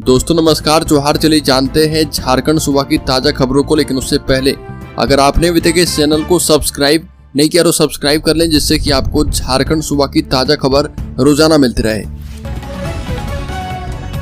दोस्तों नमस्कार, जोहार। चलिए जानते हैं झारखंड सूबा की ताजा खबरों को, लेकिन उससे पहले अगर आपने अभी तक इस चैनल को सब्सक्राइब नहीं किया तो सब्सक्राइब कर लें, जिससे कि आपको झारखंड सूबा की ताजा खबर रोजाना मिलती रहे।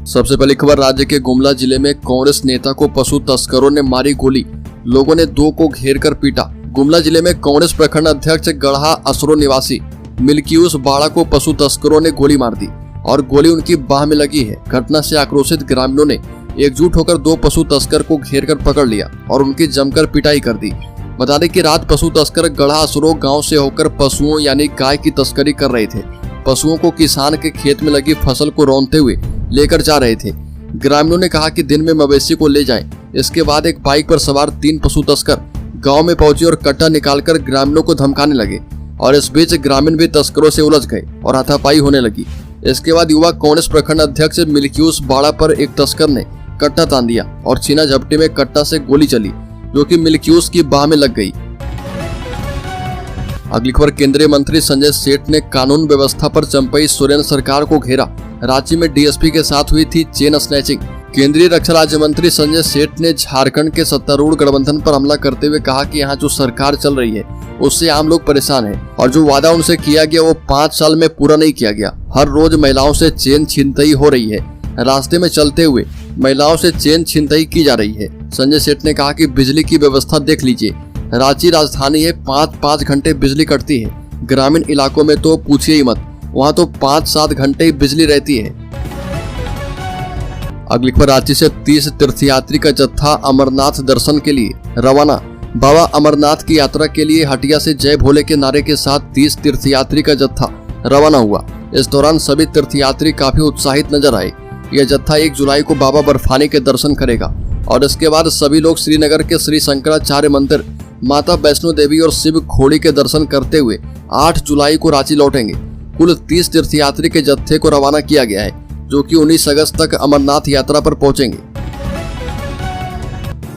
सबसे पहली खबर, राज्य के गुमला जिले में कांग्रेस नेता को पशु तस्करों ने मारी गोली, लोगों ने दो को घेर कर पीटा। गुमला जिले में कांग्रेस प्रखंड अध्यक्ष गढ़ा असरो निवासी मिल्कियूस बाड़ा को पशु तस्करों ने गोली मार दी और गोली उनकी बाह में लगी है। घटना से आक्रोशित ग्रामीणों ने एकजुट होकर दो पशु तस्कर को घेरकर पकड़ लिया और उनकी जमकर पिटाई कर दी। बता दें कि रात पशु तस्कर गढ़ा असरो गांव से होकर पशुओं यानी गाय की तस्करी कर रहे थे। पशुओं को किसान के खेत में लगी फसल को रौंदते हुए लेकर जा रहे थे। ग्रामीणों ने कहा कि दिन में मवेशी को ले जाएं। इसके बाद एक बाइक पर सवार 3 पशु तस्कर गाँव में पहुंचे और कट्टा निकालकर ग्रामीणों को धमकाने लगे और इस बीच ग्रामीण भी तस्करों से उलझ गए और हाथापाई होने लगी। इसके बाद युवा कांग्रेस प्रखंड अध्यक्ष मिल्कियूस बाड़ा पर एक तस्कर ने कट्टा तान दिया और छीना झपटी में कट्टा से गोली चली, जो कि मिल्कियूस की बाह में लग गई। अगली खबर, केंद्रीय मंत्री संजय सेठ ने कानून व्यवस्था पर चंपई सोरेन सरकार को घेरा। रांची में डीएसपी के साथ हुई थी चेन स्नैचिंग। केंद्रीय रक्षा राज्य मंत्री संजय सेठ ने झारखंड के सत्तारूढ़ गठबंधन पर हमला करते हुए कहा कि यहाँ जो सरकार चल रही है उससे आम लोग परेशान हैं और जो वादा उनसे किया गया वो 5 साल में पूरा नहीं किया गया। हर रोज महिलाओं से चेन छिनतई हो रही है, रास्ते में चलते हुए महिलाओं से चेन छिनतई की जा रही है। संजय सेठ ने कहा कि बिजली की व्यवस्था देख लीजिए, रांची राजधानी है, 5-5 घंटे बिजली कटती है। ग्रामीण इलाकों में तो पूछिए ही मत, वहाँ तो 5-7 घंटे ही बिजली रहती है। अगली खबर, रांची से 30 तीर्थयात्री का जत्था अमरनाथ दर्शन के लिए रवाना। बाबा अमरनाथ की यात्रा के लिए हटिया से जय भोले के नारे के साथ 30 तीर्थयात्री का जत्था रवाना हुआ। इस दौरान सभी तीर्थयात्री काफी उत्साहित नजर आए। यह जत्था 1 जुलाई को बाबा बर्फानी के दर्शन करेगा और इसके बाद सभी लोग श्रीनगर के श्री शंकराचार्य मंदिर, माता वैष्णो देवी और शिव खोड़ी के दर्शन करते हुए 8 जुलाई को रांची लौटेंगे। कुल 30 तीर्थयात्री के जत्थे को रवाना किया गया है, जो कि 19 अगस्त तक अमरनाथ यात्रा पर पहुंचेंगे।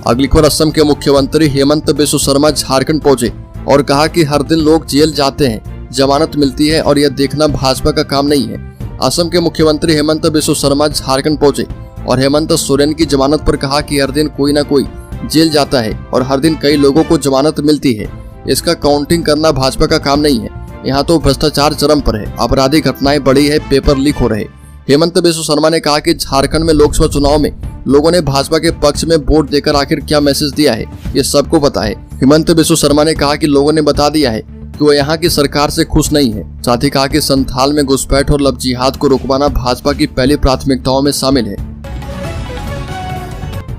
अगली खबर, असम के मुख्यमंत्री हेमंत बिस्वा शर्मा झारखंड पहुंचे और कहा कि हर दिन लोग जेल जाते हैं, जमानत मिलती है और यह देखना भाजपा का काम नहीं है। असम के मुख्यमंत्री हेमंत बिस्वा शर्मा झारखंड पहुंचे और हेमंत सोरेन की जमानत पर कहा कि हर दिन कोई ना कोई जेल जाता है और हर दिन कई लोगों को जमानत मिलती है। इसका काउंटिंग करना भाजपा का काम नहीं है। यहाँ तो भ्रष्टाचार चरम पर है, आपराधिक घटनाएं बढ़ी है, पेपर लीक हो रहे। हेमंत बिस्वा शर्मा ने कहा कि झारखंड में लोकसभा चुनाव में लोगों ने भाजपा के पक्ष में वोट देकर आखिर क्या मैसेज दिया है, ये सबको पता है। हेमंत बिस्वा शर्मा ने कहा कि लोगों ने बता दिया है कि वो यहाँ की सरकार से खुश नहीं है। साथ ही कहा कि संथाल में घुसपैठ और लव जिहाद को रुकवाना भाजपा की पहली प्राथमिकताओं में शामिल है।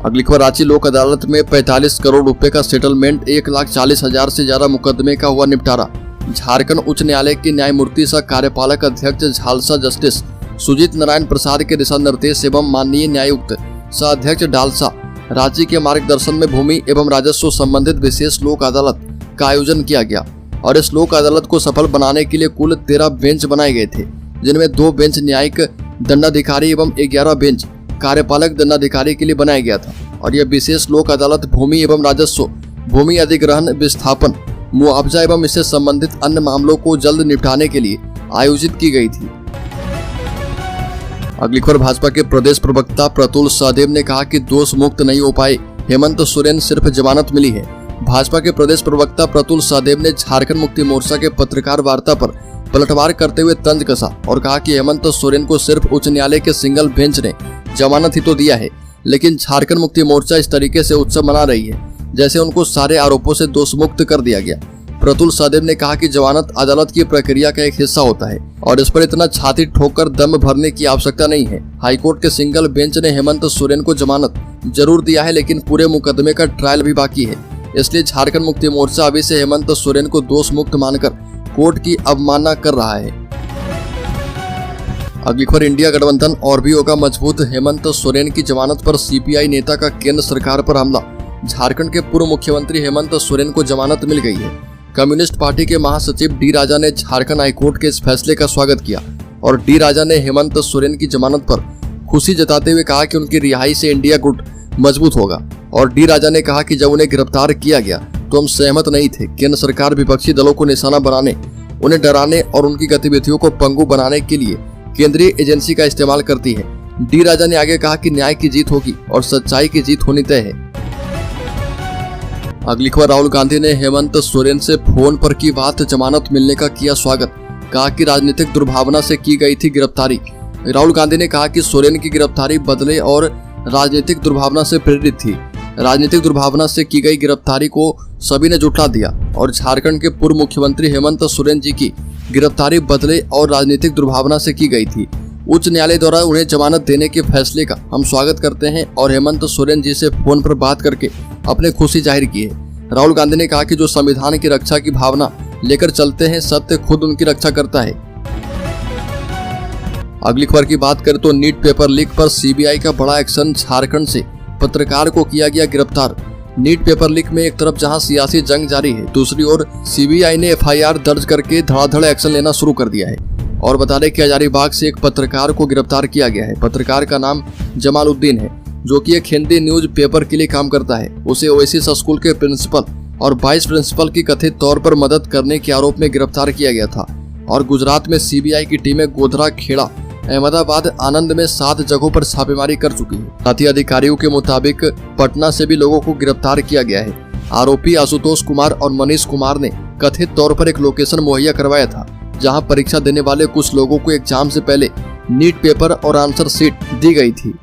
अगली खबर, रांची लोक अदालत में 45 करोड़ रुपए का सेटलमेंट, 1,40,000 से ज्यादा मुकदमे का हुआ निपटारा। झारखंड उच्च न्यायालय के न्यायमूर्ति सह कार्यपालक अध्यक्ष झालसा जस्टिस सुजीत नारायण प्रसाद के दिशा निर्देश एवं माननीय न्यायायुक्त सह अध्यक्ष डालसा रांची के मार्गदर्शन में भूमि एवं राजस्व संबंधित विशेष लोक अदालत का आयोजन किया गया और इस लोक अदालत को सफल बनाने के लिए कुल 13 बेंच बनाए गए थे, जिनमें 2 बेंच न्यायिक दंडाधिकारी एवं 11 बेंच कार्यपालक दंडाधिकारी के लिए बनाया गया था। और यह विशेष लोक अदालत भूमि एवं राजस्व, भूमि अधिग्रहण, विस्थापन, मुआवजा एवं इससे संबंधित अन्य मामलों को जल्द निपटाने के लिए आयोजित की गई थी। अगली खबर, भाजपा के प्रदेश प्रवक्ता प्रतुल सहदेव ने कहा कि दोष मुक्त नहीं हो पाए हेमंत सोरेन, सिर्फ जमानत मिली है। भाजपा के प्रदेश प्रवक्ता प्रतुल सहदेव ने झारखंड मुक्ति मोर्चा के पत्रकार वार्ता पर पलटवार करते हुए तंज कसा और कहा कि हेमंत सोरेन को सिर्फ उच्च न्यायालय के सिंगल बेंच ने जमानत ही तो दिया है, लेकिन झारखंड मुक्ति मोर्चा इस तरीके से उत्सव मना रही है जैसे उनको सारे आरोपों से दोष मुक्त कर दिया गया। प्रतुल सहदेव ने कहा कि जमानत अदालत की प्रक्रिया का एक हिस्सा होता है और इस पर इतना छाती ठोककर दम भरने की आवश्यकता नहीं है। हाईकोर्ट के सिंगल बेंच ने हेमंत सोरेन को जमानत जरूर दिया है, लेकिन पूरे मुकदमे का ट्रायल भी बाकी है। इसलिए झारखंड मुक्ति मोर्चा अभी से हेमंत सोरेन को दोष मुक्त मानकर कोर्ट की अवमानना कर रहा है। अगली खबर, इंडिया गठबंधन और भी होगा मजबूत, हेमंत सोरेन की जमानत पर सीपीआई नेता का केंद्र सरकार पर हमला। झारखंड के पूर्व मुख्यमंत्री हेमंत सोरेन को जमानत मिल गई है। कम्युनिस्ट पार्टी के महासचिव डी राजा ने झारखंड हाईकोर्ट के इस फैसले का स्वागत किया और डी राजा ने हेमंत सोरेन की जमानत पर खुशी जताते हुए कहा कि उनकी रिहाई से इंडिया गुट मजबूत होगा। और डी राजा ने कहा कि जब उन्हें गिरफ्तार किया गया तो हम सहमत नहीं थे। केंद्र सरकार विपक्षी दलों को निशाना बनाने, उन्हें डराने और उनकी गतिविधियों को पंगु बनाने के लिए केंद्रीय एजेंसी का इस्तेमाल करती है, डी राजा ने आगे कहा कि न्याय की जीत होगी और सच्चाई की जीत होनी तय है। अगली खबर, राहुल गांधी ने हेमंत सोरेन से फोन पर की बात, जमानत मिलने का किया स्वागत। कहा कि राजनीतिक दुर्भावना से की गई थी गिरफ्तारी। राहुल गांधी ने कहा कि सोरेन की गिरफ्तारी बदले और राजनीतिक दुर्भावना से प्रेरित थी। राजनीतिक दुर्भावना से की गई गिरफ्तारी को सभी ने झुठला दिया और झारखंड के पूर्व मुख्यमंत्री हेमंत सोरेन जी की गिरफ्तारी बदले और राजनीतिक दुर्भावना से की गई थी। उच्च न्यायालय द्वारा उन्हें जमानत देने के फैसले का हम स्वागत करते हैं और हेमंत सोरेन जी से फोन पर बात करके अपनी खुशी जाहिर की है। राहुल गांधी ने कहा कि जो संविधान की रक्षा की भावना लेकर चलते हैं, सत्य खुद उनकी रक्षा करता है। अगली खबर की बात करें तो नीट पेपर लीक पर सीबीआई का बड़ा एक्शन, झारखंड से पत्रकार को किया गया गिरफ्तार। नीट पेपर लीक में एक तरफ जहां सियासी जंग जारी है, दूसरी ओर सीबीआई ने एफआईआर दर्ज करके धड़ाधड़ एक्शन लेना शुरू कर दिया है। और बता दें कि हजारीबाग से एक पत्रकार को गिरफ्तार किया गया है। पत्रकार का नाम जमालुद्दीन है, जो कि एक हिंदी न्यूज पेपर के लिए काम करता है। उसे ओएसिस स्कूल के प्रिंसिपल और वाइस प्रिंसिपल की कथित तौर पर मदद करने के आरोप में गिरफ्तार किया गया था। और गुजरात में सीबीआई की टीमें गोधरा, खेड़ा, अहमदाबाद, आनंद में 7 जगहों पर छापेमारी कर चुकी है। साथ ही अधिकारियों के मुताबिक पटना से भी लोगों को गिरफ्तार किया गया है। आरोपी आशुतोष कुमार और मनीष कुमार ने कथित तौर पर एक लोकेशन मुहैया करवाया था, जहां परीक्षा देने वाले कुछ लोगों को एग्जाम से पहले नीट पेपर और आंसर शीट दी गई थी।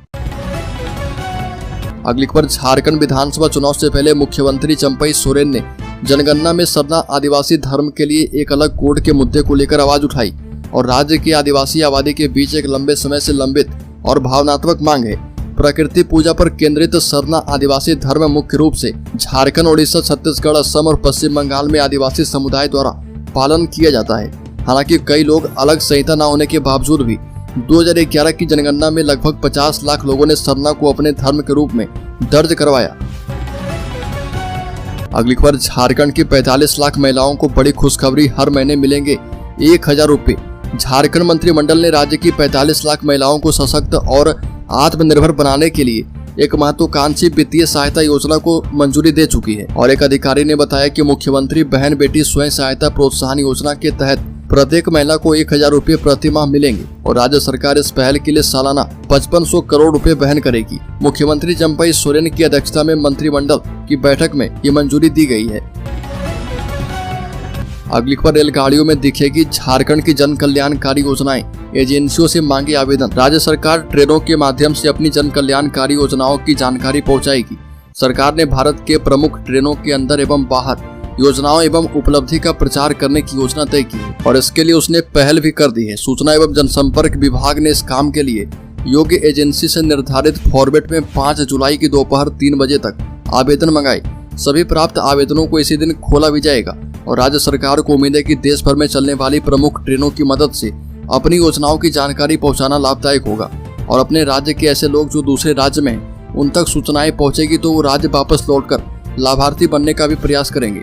अगली खबर, झारखंड विधानसभा चुनाव से पहले मुख्यमंत्री चंपई सोरेन ने जनगणना में सरना आदिवासी धर्म के लिए एक अलग कोड के मुद्दे को लेकर आवाज उठाई और राज्य की आदिवासी आबादी के बीच एक लंबे समय से लंबित और भावनात्मक मांग है। प्रकृति पूजा पर केंद्रित सरना आदिवासी धर्म मुख्य रूप से झारखंड, उड़ीसा, छत्तीसगढ़, असम और पश्चिम बंगाल में आदिवासी समुदाय द्वारा पालन किया जाता है। हालांकि कई लोग अलग संहिता न होने के बावजूद भी 2011 की जनगणना में लगभग 50 लाख लोगों ने सरना को अपने धर्म के रूप में दर्ज करवाया। अगली खबर, झारखंड की 45 लाख महिलाओं को बड़ी खुशखबरी, हर महीने मिलेंगे 1000 रुपए। झारखंड मंत्रिमंडल ने राज्य की 45 लाख महिलाओं को सशक्त और आत्मनिर्भर बनाने के लिए एक महत्वाकांक्षी वित्तीय सहायता योजना को मंजूरी दे चुकी है। और एक अधिकारी ने बताया कि मुख्यमंत्री बहन बेटी स्वयं सहायता प्रोत्साहन योजना के तहत प्रत्येक महिला को 1000 रुपए प्रति माह मिलेंगे और राज्य सरकार इस पहल के लिए सालाना 5500 करोड़ रुपए वहन करेगी। मुख्यमंत्री चंपई सोरेन की अध्यक्षता में मंत्रिमंडल की बैठक में ये मंजूरी दी गई है। अगली खबर, रेलगाड़ियों में दिखेगी झारखंड की जन कल्याणकारी योजनाएं, एजेंसियों से मांगे आवेदन। राज्य सरकार ट्रेनों के माध्यम से अपनी जन कल्याणकारी योजनाओं की जानकारी पहुंचाएगी। सरकार ने भारत के प्रमुख ट्रेनों के अंदर एवं बाहर योजनाओं एवं उपलब्धि का प्रचार करने की योजना तय की है और इसके लिए उसने पहल भी कर दी है। सूचना एवं जनसंपर्क विभाग ने इस काम के लिए योग्य एजेंसी से निर्धारित फॉर्मेट में 5 जुलाई की दोपहर 3 बजे तक आवेदन मंगाए। सभी प्राप्त आवेदनों को इसी दिन खोला भी जाएगा और राज्य सरकार को उम्मीद है कि देश भर में चलने वाली प्रमुख ट्रेनों की मदद से अपनी योजनाओं की जानकारी पहुंचाना लाभदायक होगा और अपने राज्य के ऐसे लोग जो दूसरे राज्य में हैं उन तक सूचनाएं पहुंचेगी तो वो राज्य वापस लौटकर लाभार्थी बनने का भी प्रयास करेंगे।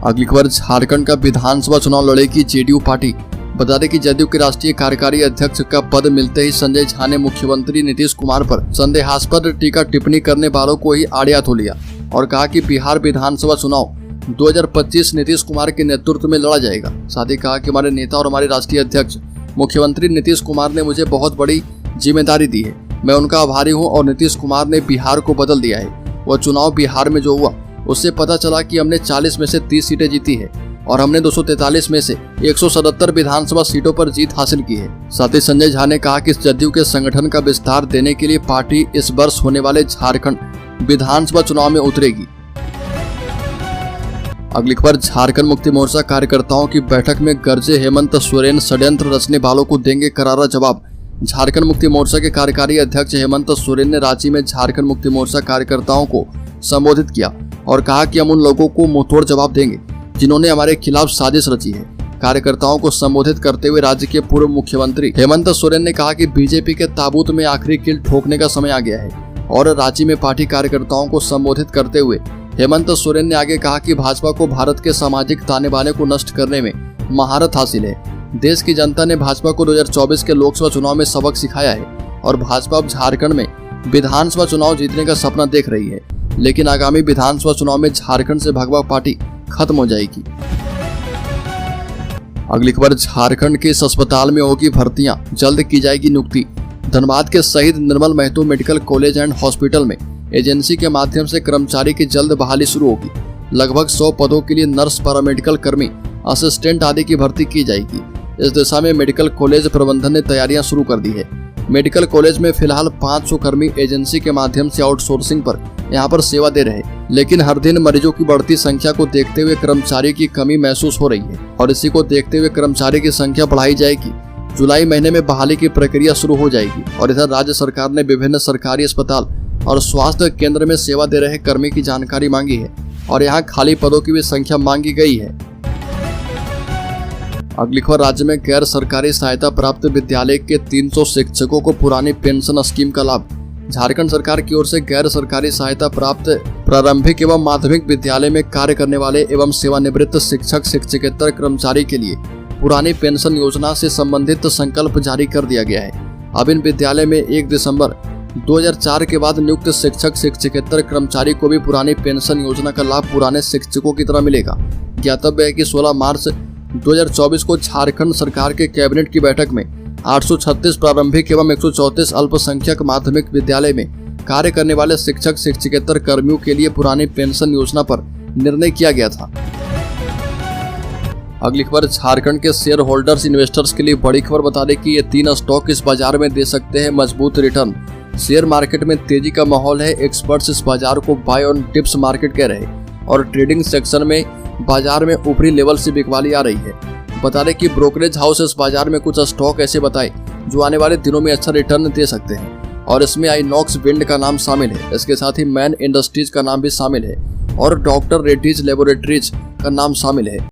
अगली खबर, झारखंड का विधानसभा चुनाव लड़ेगी जेडीयू पार्टी। बता दें कि जदयू के राष्ट्रीय कार्यकारी अध्यक्ष का पद मिलते ही संजय झा ने मुख्यमंत्री नीतीश कुमार पर संदेहास्पद टीका टिप्पणी करने वालों को ही आड़े तो लिया और कहा कि बिहार विधानसभा चुनाव 2025 नीतीश कुमार के नेतृत्व में लड़ा जाएगा। साथ ही कहा कि हमारे नेता और हमारे राष्ट्रीय अध्यक्ष मुख्यमंत्री नीतीश कुमार ने मुझे बहुत बड़ी जिम्मेदारी दी है, मैं उनका आभारी हूं और नीतीश कुमार ने बिहार को बदल दिया है। वह चुनाव बिहार में जो हुआ उससे पता चला कि हमने 40 में से 30 सीटें जीती है और हमने 243 में से 177 विधानसभा सीटों पर जीत हासिल की है। साथ ही संजय झा ने कहा कि जदयू के संगठन का विस्तार देने के लिए पार्टी इस वर्ष होने वाले झारखंड विधानसभा चुनाव में उतरेगी। अगली खबर, झारखंड मुक्ति मोर्चा कार्यकर्ताओं की बैठक में गरजे हेमंत सोरेन, षड्यंत्र रचने वालों को देंगे करारा जवाब। झारखंड मुक्ति मोर्चा के कार्यकारी अध्यक्ष हेमंत सोरेन ने रांची में झारखंड मुक्ति मोर्चा कार्यकर्ताओं को संबोधित किया और कहा कि हम उन लोगों को मुंहतोड़ जवाब देंगे जिन्होंने हमारे खिलाफ साजिश रची है। कार्यकर्ताओं को संबोधित करते हुए राज्य के पूर्व मुख्यमंत्री हेमंत सोरेन ने कहा कि बीजेपी के ताबूत में आखिरी कील ठोकने का समय आ गया है और रांची में पार्टी कार्यकर्ताओं को संबोधित करते हुए हेमंत सोरेन ने आगे कहा कि भाजपा को भारत के सामाजिक ताने बाने को नष्ट करने में महारत हासिल है। देश की जनता ने भाजपा को 2024 के लोकसभा चुनाव में सबक सिखाया है और भाजपा अब झारखंड में विधानसभा चुनाव जीतने का सपना देख रही है, लेकिन आगामी विधानसभा चुनाव में झारखंड से भगवा पार्टी खत्म हो जाएगी। अगली खबर, झारखंड के इस अस्पताल में होगी भर्तियां, जल्द की जाएगी नियुक्ति। धनबाद के शहीद Nirmal Mahato medical college and hospital में एजेंसी के माध्यम से कर्मचारी की जल्द बहाली शुरू होगी। लगभग 100 पदों के लिए नर्स, पैरामेडिकल कर्मी, असिस्टेंट आदि की भर्ती की जाएगी। इस दिशा में मेडिकल कॉलेज प्रबंधन ने तैयारियां शुरू कर दी है। मेडिकल कॉलेज में फिलहाल 500 कर्मी एजेंसी के माध्यम से आउटसोर्सिंग पर यहां पर सेवा दे रहे हैं, लेकिन हर दिन मरीजों की बढ़ती संख्या को देखते हुए कर्मचारी की कमी महसूस हो रही है और इसी को देखते हुए कर्मचारी की संख्या बढ़ाई जाएगी। जुलाई महीने में बहाली की प्रक्रिया शुरू हो जाएगी। और इधर राज्य सरकार ने विभिन्न सरकारी अस्पताल और स्वास्थ्य केंद्र में सेवा दे रहे कर्मी की जानकारी मांगी है और यहाँ खाली पदों की भी संख्या मांगी गई है। अगली खबर, राज्य में गैर सरकारी सहायता प्राप्त विद्यालय के 300 शिक्षकों को पुरानी पेंशन स्कीम का लाभ। झारखंड सरकार की ओर से गैर सरकारी सहायता प्राप्त प्रारंभिक एवं माध्यमिक विद्यालय में कार्य करने वाले एवं सेवानिवृत्त शिक्षक शिक्षकेतर कर्मचारी के लिए पुरानी पेंशन योजना से संबंधित संकल्प जारी कर दिया गया है। अब इन विद्यालय में 1 दिसंबर 2004 के बाद नियुक्त शिक्षक शिक्षकेतर कर्मचारी को भी पुरानी पेंशन योजना का लाभ पुराने शिक्षकों की तरह मिलेगा। ज्ञातव्य है कि 16 मार्च 2024 को झारखंड सरकार के कैबिनेट की बैठक में 836 प्रारंभिक एवं 134 अल्पसंख्यक माध्यमिक विद्यालय में कार्य करने वाले शिक्षक शिक्षकेतर कर्मियों के लिए पुरानी पेंशन योजना पर निर्णय किया गया था। अगली खबर, झारखंड के शेयर होल्डर्स इन्वेस्टर्स के लिए बड़ी खबर। बता दें कि ये 3 स्टॉक इस बाजार में दे सकते हैं मजबूत रिटर्न। शेयर मार्केट में तेजी का माहौल है। एक्सपर्ट्स इस बाजार को बाय ऑन टिप्स मार्केट कह रहे हैं और ट्रेडिंग सेक्शन में बाजार में ऊपरी लेवल से बिकवाली आ रही है। बता दें कि ब्रोकरेज हाउस इस बाजार में कुछ स्टॉक ऐसे बताए जो आने वाले दिनों में अच्छा रिटर्न दे सकते हैं और इसमें आइनॉक्स विंड का नाम शामिल है। इसके साथ ही मैन इंडस्ट्रीज का नाम भी शामिल है और डॉक्टर रेड्डीज लेबोरेटरीज का नाम शामिल है।